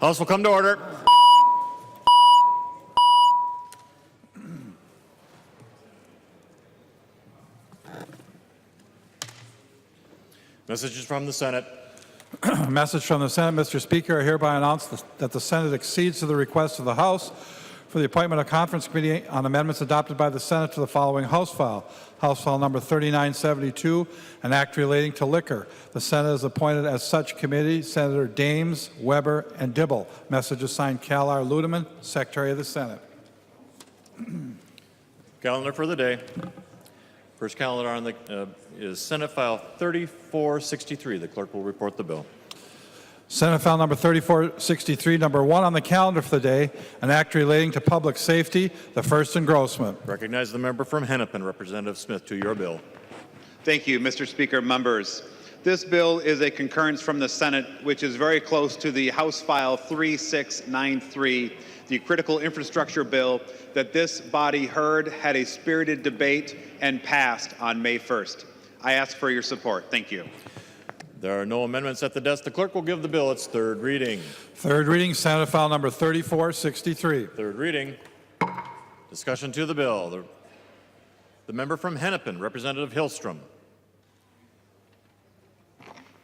House will come to order. Messages from the Senate. Message from the Senate. Mr. Speaker, I hereby announce that the Senate accedes to the request of the House for the appointment of conference committee on amendments adopted by the Senate to the following House file. House file number 3972, an act relating to liquor. The Senate has appointed as such committee Senator Dames, Weber, and Dibble. Message is signed Cal R. Ludeman, Secretary of the Senate. Calendar for the day. First calendar on the is Senate File 3463. The clerk will report the bill. Senate File number 3463, number 1 on the calendar for the day, an act relating to public safety, the first engrossment. Recognize the member from Hennepin, Representative Smith, to your bill. Thank you, Mr. Speaker. Members, this bill is a concurrence from the Senate, which is very close to the House File 3693, the critical infrastructure bill that this body heard, had a spirited debate, and passed on May 1st. I ask for your support. Thank you. There are no amendments at the desk. The clerk will give the bill its third reading. Third reading, Senate File number 3463. Third reading. Discussion to the bill. The member from Hennepin, Representative Hillstrom.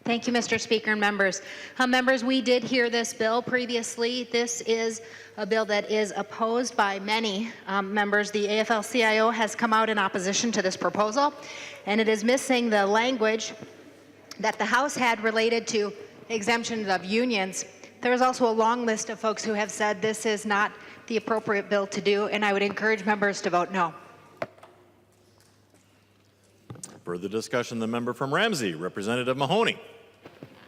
Thank you, Mr. Speaker and members. Members, we did hear this bill previously. This is a bill that is opposed by many members. The AFL-CIO has come out in opposition to this proposal, and it is missing the language that the House had related to exemptions of unions. There is also a long list of folks who have said this is not the appropriate bill to do, and I would encourage members to vote no. Further discussion, the member from Ramsey, Representative Mahoney.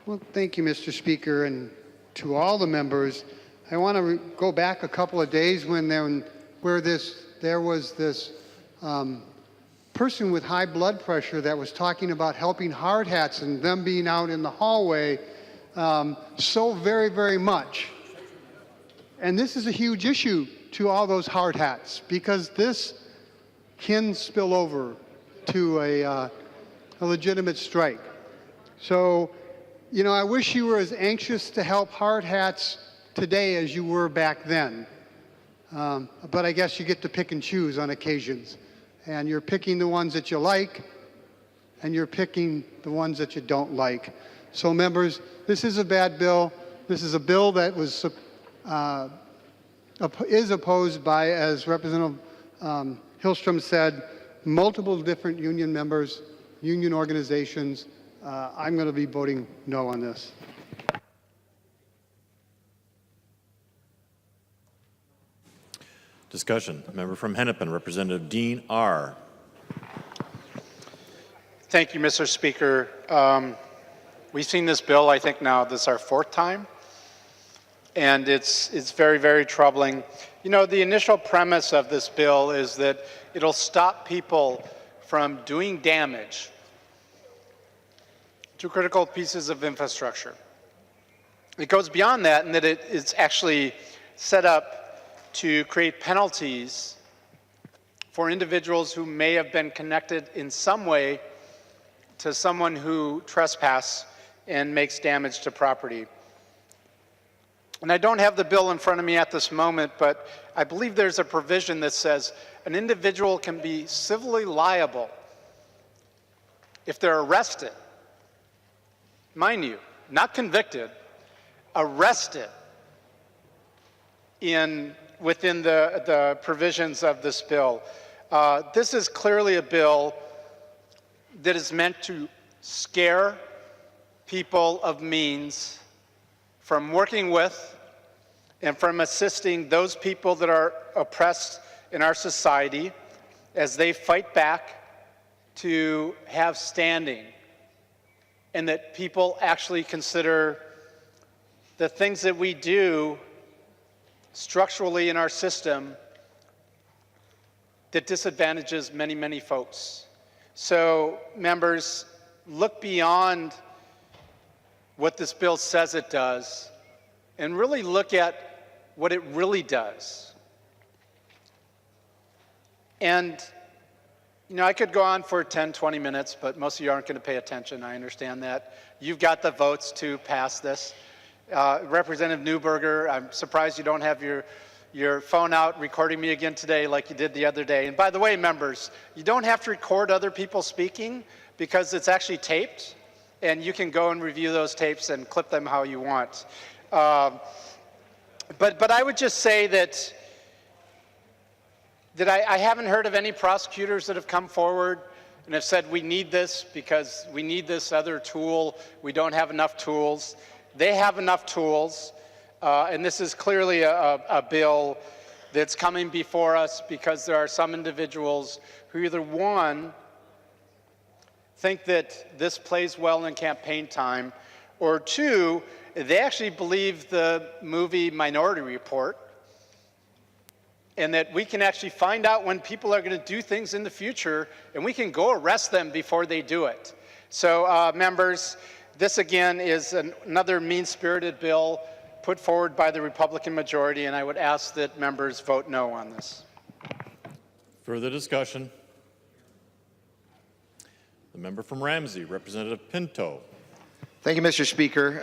Well, thank you, Mr. Speaker, and to all the members. I want to go back a couple of days when there was this person with high blood pressure that was talking about helping hard hats and them being out in the hallway so very, very much. And this is a huge issue to all those hard hats because this can spill over to a legitimate strike. So, you know, I wish you were as anxious to help hard hats today as you were back then. But I guess you get to pick and choose on occasions. And you're picking the ones that you like, and you're picking the ones that you don't like. So members, this is a bad bill. This is a bill that was is opposed by, as Representative Hillstrom said, multiple different union members, union organizations. I'm going to be voting no on this. Discussion. Member from Hennepin, Representative Dean R. Thank you, Mr. Speaker. We've seen this bill, I think now this is our fourth time, and it's very, very troubling. You know, the initial premise of this bill is that it'll stop people from doing damage to critical pieces of infrastructure. It goes beyond that in that it's actually set up to create penalties for individuals who may have been connected in some way to someone who trespass and makes damage to property. And I don't have the bill in front of me at this moment, but I believe there's a provision that says an individual can be civilly liable if they're arrested. Mind you, not convicted, arrested within the provisions of this bill. This is clearly a bill that is meant to scare people of means from working with and from assisting those people that are oppressed in our society as they fight back to have standing, and that people actually consider the things that we do structurally in our system that disadvantages many, many folks. So, members, look beyond what this bill says it does and really look at what it really does. And, you know, I could go on for 10, 20 minutes, but most of you aren't going to pay attention. I understand that. You've got the votes to pass this. Representative Newberger, I'm surprised you don't have your phone out recording me again today like you did the other day. And by the way, members, you don't have to record other people speaking because it's actually taped, and you can go and review those tapes and clip them how you want. But I would just say that I haven't heard of any prosecutors that have come forward and have said we need this because we need this other tool. We don't have enough tools. They have enough tools, and this is clearly a bill that's coming before us because there are some individuals who either, one, think that this plays well in campaign time, or two, they actually believe the movie Minority Report, and that we can actually find out when people are going to do things in the future, and we can go arrest them before they do it. So, members, this again is another mean-spirited bill put forward by the Republican majority, and I would ask that members vote no on this. Further discussion? The member from Ramsey, Representative Pinto. Thank you, Mr. Speaker.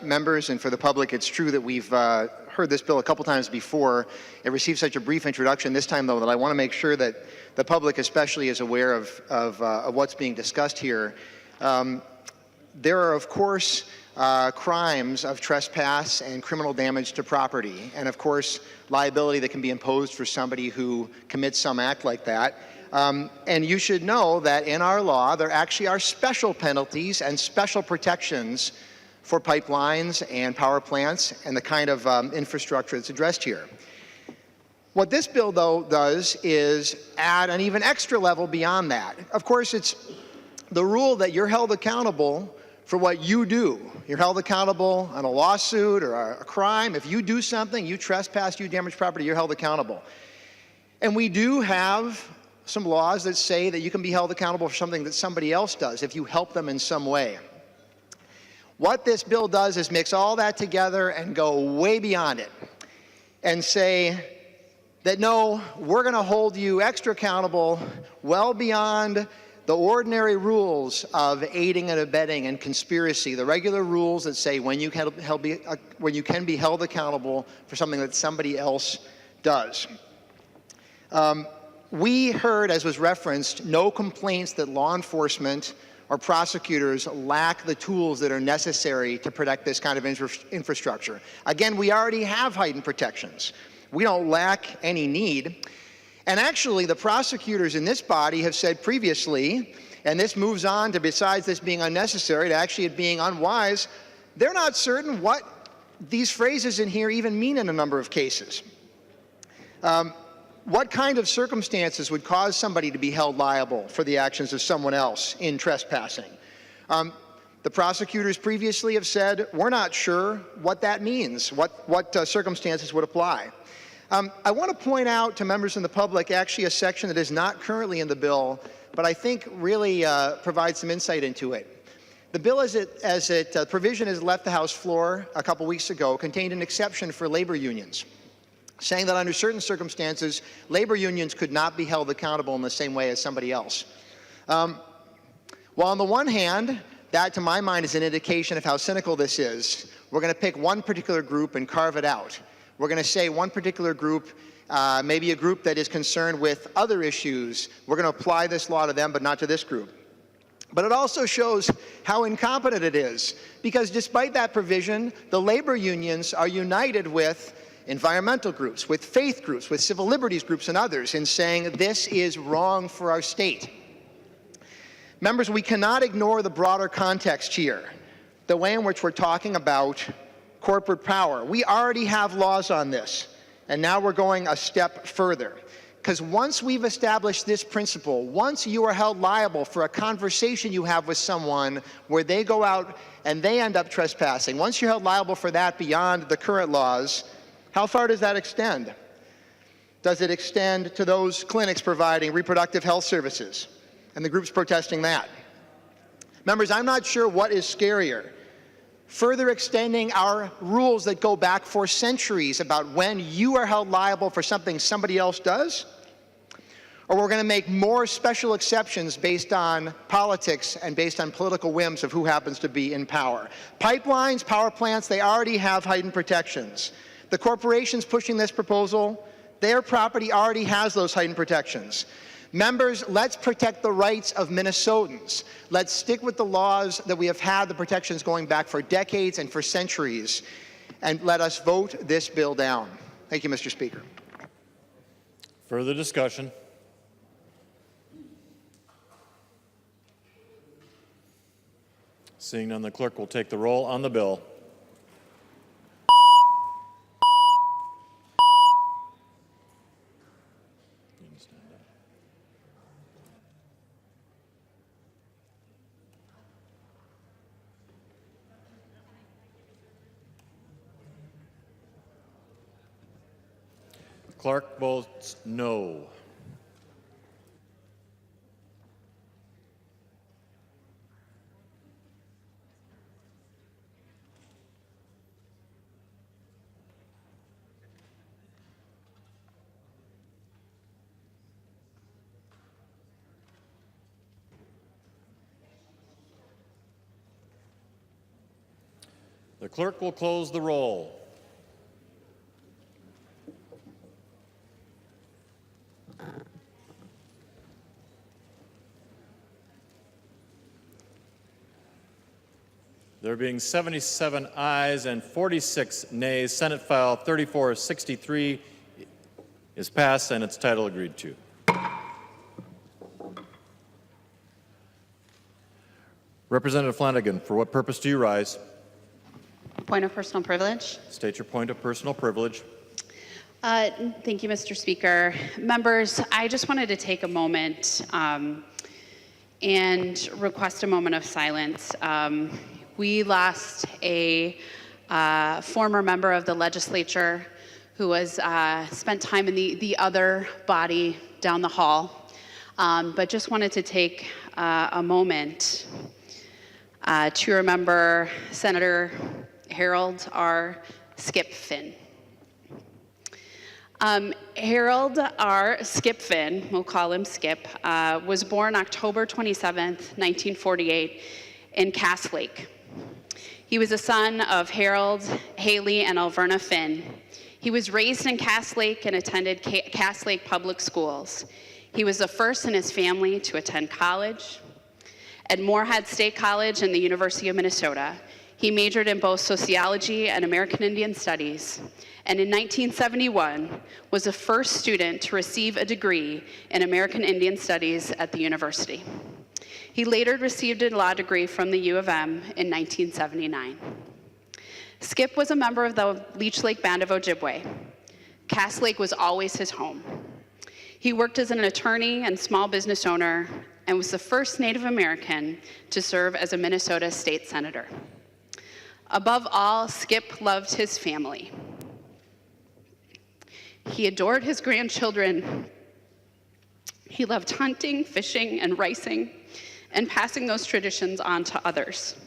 Members, and for the public, it's true that we've heard this bill a couple times before. It received such a brief introduction this time, though, that I want to make sure that the public especially is aware of what's being discussed here. There are, of course, crimes of trespass and criminal damage to property, and of course, liability that can be imposed for somebody who commits some act like that. And you should know that in our law, there actually are special penalties and special protections for pipelines and power plants and the kind of infrastructure that's addressed here. What this bill, though, does is add an even extra level beyond that. Of course, it's the rule that you're held accountable for what you do. You're held accountable on a lawsuit or a crime. If you do something, you trespass, you damage property, you're held accountable. And we do have some laws that say that you can be held accountable for something that somebody else does if you help them in some way. What this bill does is mix all that together and go way beyond it and say that no, we're going to hold you extra accountable well beyond the ordinary rules of aiding and abetting and conspiracy, the regular rules that say when you can be held accountable for something that somebody else does. We heard, as was referenced, no complaints that law enforcement or prosecutors lack the tools that are necessary to protect this kind of infrastructure. Again, we already have heightened protections. We don't lack any need. And actually, the prosecutors in this body have said previously, and this moves on to, besides this being unnecessary, to actually it being unwise, they're not certain what these phrases in here even mean in a number of cases. What kind of circumstances would cause somebody to be held liable for the actions of someone else in trespassing? The prosecutors previously have said, we're not sure what that means, what circumstances would apply. I want to point out to members in the public actually a section that is not currently in the bill, but I think really provides some insight into it. The bill, provision has left the House floor a couple weeks ago, contained an exception for labor unions, saying that under certain circumstances, labor unions could not be held accountable in the same way as somebody else. Well, on the one hand, that to my mind is an indication of how cynical this is. We're going to pick one particular group and carve it out. We're going to say one particular group, maybe a group that is concerned with other issues, we're going to apply this law to them, but not to this group. But it also shows how incompetent it is, because despite that provision, the labor unions are united with environmental groups, with faith groups, with civil liberties groups and others in saying this is wrong for our state. Members, we cannot ignore the broader context here, the way in which we're talking about corporate power. We already have laws on this, and now we're going a step further. Because once we've established this principle, once you are held liable for a conversation you have with someone where they go out and they end up trespassing, once you're held liable for that beyond the current laws, how far does that extend? Does it extend to those clinics providing reproductive health services and the groups protesting that? Members, I'm not sure what is scarier. Further extending our rules that go back for centuries about when you are held liable for something somebody else does, or we're going to make more special exceptions based on politics and based on political whims of who happens to be in power. Pipelines, power plants, they already have heightened protections. The corporations pushing this proposal, their property already has those heightened protections. Members, let's protect the rights of Minnesotans. Let's stick with the laws that we have had, the protections going back for decades and for centuries, and let us vote this bill down. Thank you, Mr. Speaker. Further discussion? Seeing none, the clerk will take the roll on the bill. Clerk votes no. The clerk will close the roll. There being 77 ayes and 46 nays, Senate File 3463 is passed and its title agreed to. Representative Flanagan, for what purpose do you rise? Point of personal privilege. State your point of personal privilege. Thank you, Mr. Speaker. Members, I just wanted to take a moment and request a moment of silence. We lost a former member of the legislature who was spent time in the other body down the hall, but just wanted to take a moment to remember Senator Harold R. Skip Finn. Harold R. Skip Finn, we'll call him Skip, was born October 27th, 1948 in Cass Lake. He was a son of Harold, Haley, and Alverna Finn. He was raised in Cass Lake and attended Cass Lake Public Schools. He was the first in his family to attend college at Moorhead State College and the University of Minnesota. He majored in both sociology and American Indian Studies, and in 1971 was the first student to receive a degree in American Indian Studies at the university. He later received a law degree from the U of M in 1979. Skip was a member of the Leech Lake Band of Ojibwe. Cass Lake was always his home. He worked as an attorney and small business owner and was the first Native American to serve as a Minnesota state senator. Above all, Skip loved his family. He adored his grandchildren. He loved hunting, fishing, and ricing, and passing those traditions on to others.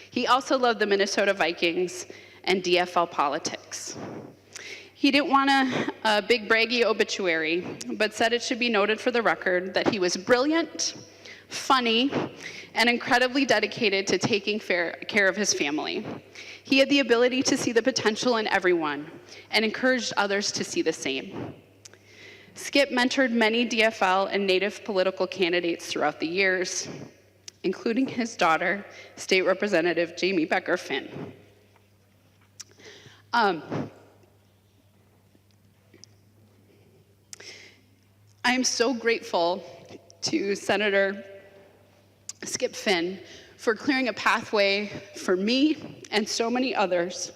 He also loved the Minnesota Vikings and DFL politics. He didn't want a big braggy obituary, but said it should be noted for the record that he was brilliant, funny, and incredibly dedicated to taking care of his family. He had the ability to see the potential in everyone and encouraged others to see the same. Skip mentored many DFL and Native political candidates throughout the years, including his daughter, State Representative Jamie Becker Finn. I am so grateful to Senator Skip Finn for clearing a pathway for me and so many others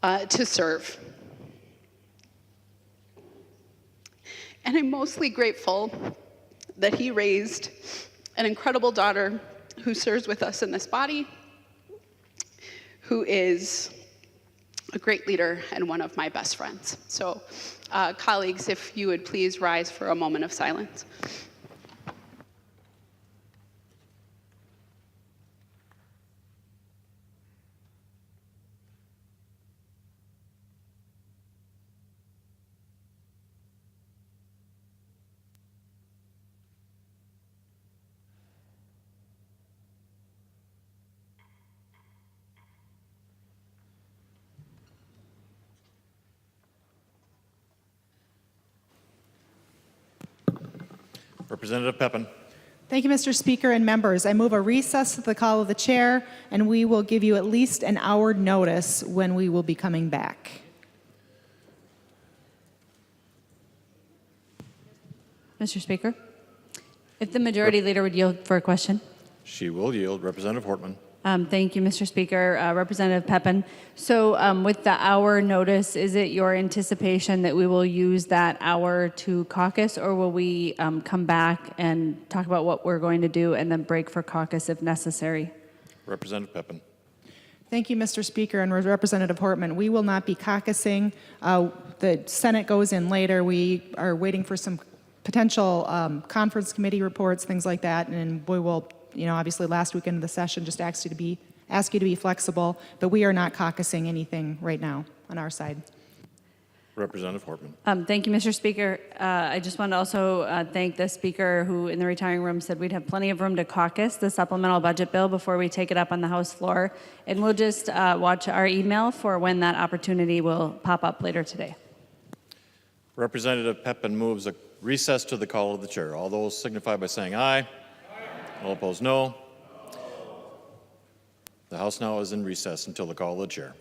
to serve. And I'm mostly grateful that he raised an incredible daughter who serves with us in this body, who is a great leader and one of my best friends. So, colleagues, if you would please rise for a moment of silence. Representative Pepin. Thank you, Mr. Speaker and members. I move a recess at the call of the chair, and we will give you at least an hour notice when we will be coming back. Mr. Speaker, if the majority leader would yield for a question. She will yield. Representative Hortman. Thank you, Mr. Speaker. Representative Pepin. So with the hour notice, is it your anticipation that we will use that hour to caucus, or will we come back and talk about what we're going to do and then break for caucus if necessary? Representative Pepin. Thank you, Mr. Speaker and Representative Hortman. We will not be caucusing. The Senate goes in later. We are waiting for some potential conference committee reports, things like that, and we will, obviously last weekend of the session just ask you to be flexible, but we are not caucusing anything right now on our side. Representative Hortman. Thank you, Mr. Speaker. I just want to also thank the speaker who in the retiring room said we'd have plenty of room to caucus the supplemental budget bill before we take it up on the House floor. And we'll just watch our email for when that opportunity will pop up later today. Representative Pepin moves a recess to the call of the chair. All those signify by saying aye. All opposed, no. The House now is in recess until the call of the chair.